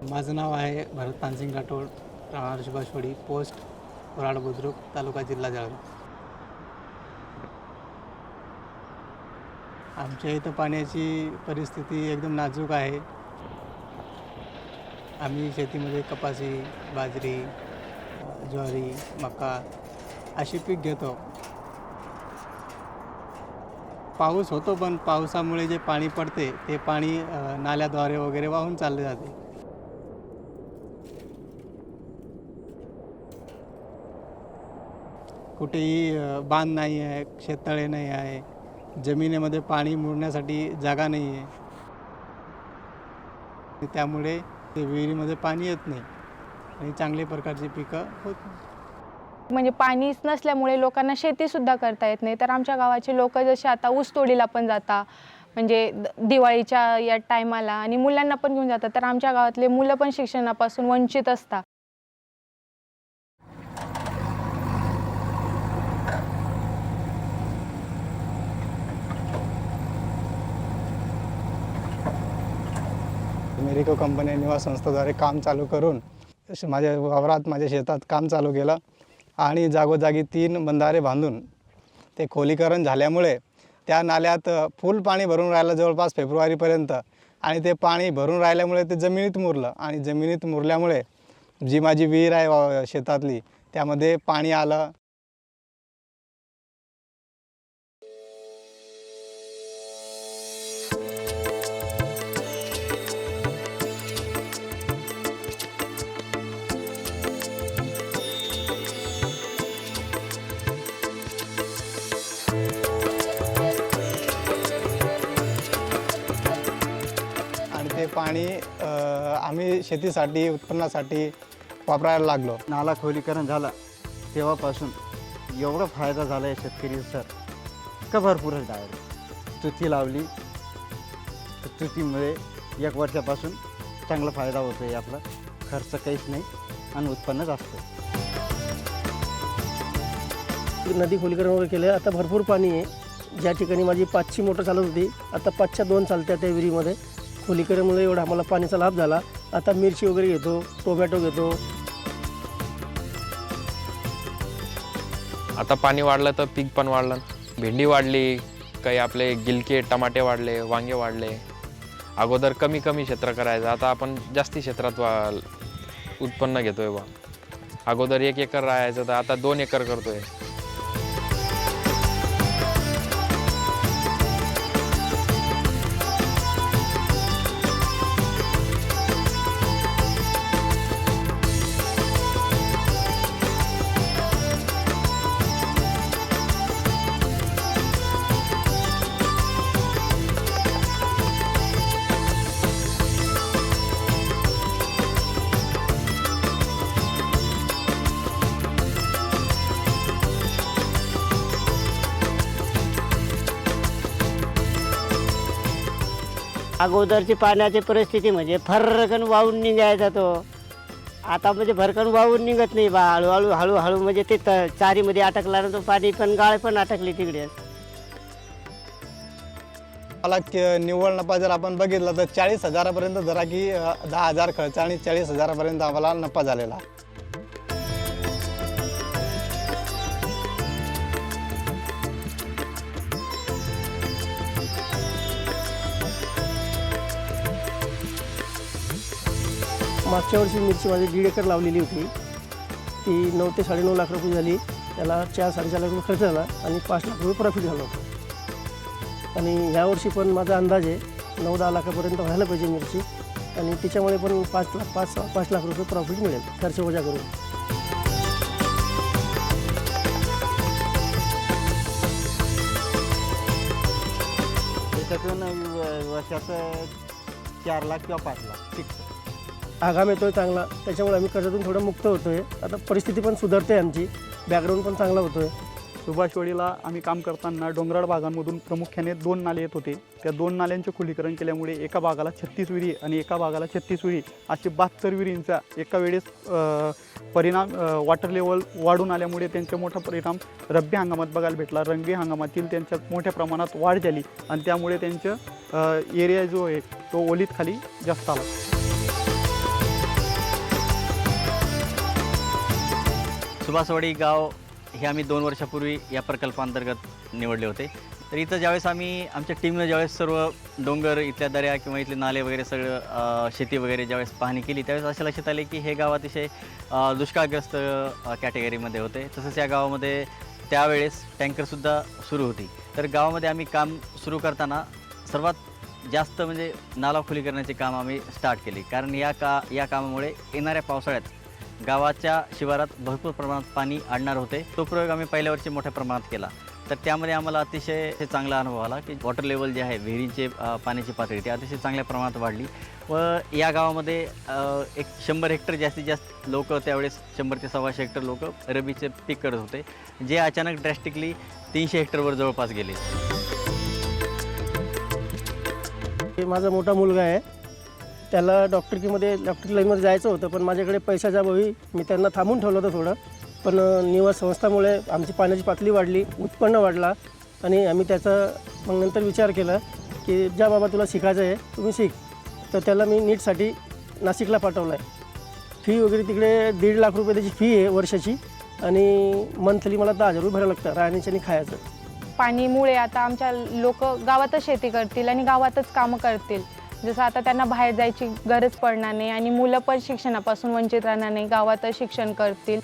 माझं नाव आहे भरत पानसिंग राठोड, राहणार सुभाषवाडी, पोस्ट वराड बुद्रुक, तालुका जिल्हा जळगाव. आमच्या इथं पाण्याची परिस्थिती एकदम नाजूक आहे. आम्ही शेतीमध्ये कपासी, बाजरी, ज्वारी, मका अशी पीक घेतो. पाऊस होतो, पण पावसामुळे जे पाणी पडते ते पाणी नाल्याद्वारे वगैरे वाहून चालले जाते. कुठेही बांध नाही आहे, शेततळे नाही आहे, जमिनीमध्ये पाणी मुरण्यासाठी जागा नाही आहे. त्यामुळे ते विहिरीमध्ये पाणी येत नाही आणि चांगल्या प्रकारची पिकं होत नाही. म्हणजे पाणीच नसल्यामुळे लोकांना शेतीसुद्धा करता येत नाही. तर आमच्या गावाचे लोक जसे आता ऊस तोडीला पण जाता, म्हणजे दिवाळीच्या या टायमाला, आणि मुलांना पण घेऊन जातात. तर आमच्या गावातले मुलं पण शिक्षणापासून वंचित असतात. मेरिको कंपनी निवास संस्थेद्वारे काम चालू करून माझ्या वावरात, माझ्या शेतात काम चालू केलं आणि जागोजागी 3 बंधारे बांधून ते खोलीकरण झाल्यामुळे त्या नाल्यात फुल पाणी भरून राहिलं जवळपास फेब्रुवारीपर्यंत. आणि ते पाणी भरून राहिल्यामुळे ते जमिनीत मुरलं आणि जमिनीत मुरल्यामुळे जी माझी विहीर आहे शेतातली, त्यामध्ये पाणी आलं. ते पाणी आम्ही शेतीसाठी, उत्पन्नासाठी वापरायला लागलो. नाला खोलीकरण झाला तेव्हापासून एवढा फायदा झाला आहे शेतकरी सर का भरपूरच डायरेक्ट. तुती लावली तर तुतीमुळे 1 वर्षापासून चांगला फायदा होतो आहे. आपला खर्च काहीच नाही आणि उत्पन्न जास्त. नदी खोलीकरण वगैरे केलं आहे. आता भरपूर पाणी आहे. ज्या ठिकाणी माझी 5ची मोटर चालत होती, आता 5च्या 2 चालत्या त्या विहिरीमध्ये. खोलीकरणमुळे एवढा आम्हाला पाण्याचा लाभ झाला. आता मिरची वगैरे घेतो, टोमॅटो घेतो. आता पाणी वाढलं तर पीक पण वाढलं. भेंडी वाढली, काही आपले गिलके, टमाटे वाढले, वांगे वाढले. अगोदर कमी क्षेत्र करायचं, आता आपण जास्ती क्षेत्रात उत्पन्न घेतोय बा. अगोदर 1 एकर राहायचं तर आता 2 एकर करतोय. अगोदरची पाण्याची परिस्थिती म्हणजे फर्रकन वाहून निघायचा तो. आता म्हणजे भरकन वाहून निघत नाही बा. हळूहळू म्हणजे ते चारीमध्ये अटकला ना तो पाणी, पण गाळ पण अटकली तिकडे. मला निव्वळ नफा जर आपण बघितला तर 40,000पर्यंत, जरा की 10,000 खर्च आणि 40,000पर्यंत आम्हाला नफा झालेला. मागच्या वर्षी मिरची माझी 1.5 एकर लावलेली होती. ती 9 ते 9.5 लाख रुपये झाली. त्याला 4-4.5 लाख रुपये खर्च झाला आणि 5 लाख रुपये प्रॉफिट झालं होतं. आणि ह्या वर्षी पण माझा अंदाज आहे 9-10 लाखापर्यंत व्हायला पाहिजे मिरची. आणि तिच्यामुळे पण 5 लाख रुपये प्रॉफिट मिळेल खर्च वजा करून. त्याच्यातून वर्षाचं 4 लाख किंवा 5 लाख फिक्स. आगाम येतो आहे चांगला, त्याच्यामुळे आम्ही कर्जातून थोडं मुक्त होतो आहे. आता परिस्थिती पण सुधारते, आमची बॅकग्राऊंड पण चांगला होतो आहे. सुभाषवाडीला आम्ही काम करताना डोंगराळ भागांमधून प्रामुख्याने 2 नाले येत होते. त्या 2 नाल्यांचे खोलीकरण केल्यामुळे एका भागाला 36 विहिरी आणि एका भागाला 36 विहिरी असे 72 विहिरींचा एका वेळेस परिणाम वॉटर लेवल वाढून आल्यामुळे त्यांचा मोठा परिणाम रब्बी हंगामात बघायला भेटला. रब्बी हंगामातील त्यांच्यात मोठ्या प्रमाणात वाढ झाली आणि त्यामुळे त्यांचं एरिया जो आहे तो ओलीत खाली जास्त आला. सुभासवाडी गाव हे आम्ही 2 वर्षापूर्वी या प्रकल्पांतर्गत निवडले होते. तर इथं ज्यावेळेस आम्ही आमच्या टीमनं ज्यावेळेस सर्व डोंगर, इथल्या दऱ्या किंवा इथले नाले वगैरे सगळं शेती वगैरे ज्यावेळेस पाहणी केली, त्यावेळेस असे लक्षात आले की हे गाव अतिशय दुष्काळग्रस्त कॅटेगरीमध्ये होते. तसंच या गावामध्ये त्यावेळेस टँकरसुद्धा सुरू होती. तर गावामध्ये आम्ही काम सुरू करताना सर्वात जास्त म्हणजे नाला खोलीकरणाचे काम आम्ही स्टार्ट केले. कारण या कामामुळे येणाऱ्या पावसाळ्यात गावाच्या शिवारात भरपूर प्रमाणात पाणी अडणार होते. तो प्रयोग आम्ही पहिल्या वर्षी मोठ्या प्रमाणात केला. तर त्यामध्ये आम्हाला अतिशय चांगला अनुभव आला की वॉटर लेवल जे आहे, विहिरींचे पाण्याची पातळी ती अतिशय चांगल्या प्रमाणात वाढली. व या गावामध्ये एक 100 हेक्टर जास्तीत जास्त लोक त्यावेळेस 100 ते 125 हेक्टर लोक रबीचे पीक करत होते, जे अचानक ड्रॅस्टिकली 300 हेक्टरवर जवळपास गेले. हे माझा मोठा मुलगा आहे, त्याला डॉक्टरी लाईनमध्ये जायचं होतं, पण माझ्याकडे पैशाच्या अभावी मी त्यांना थांबून ठेवलं होतं थोडं. पण निवार संस्थामुळे आमची पाण्याची पातळी वाढली, उत्पन्न वाढला आणि आम्ही त्याचा मग नंतर विचार केला की ज्या बाबा तुला शिकायचं आहे तुम्ही शिक. तर त्याला मी नीटसाठी नाशिकला पाठवलं आहे. फी वगैरे तिकडे 1.5 लाख रुपये त्याची फी आहे वर्षाची आणि मंथली मला 10,000 रुपये भरावं लागतं राहण्याचं आणि खायचं. पाणीमुळे आता आमच्या लोक गावातच शेती करतील आणि गावातच कामं करतील. जसं आता त्यांना बाहेर जायची गरज पडणार नाही आणि मुलं पण शिक्षणापासून वंचित राहणार नाही, गावातच शिक्षण करतील.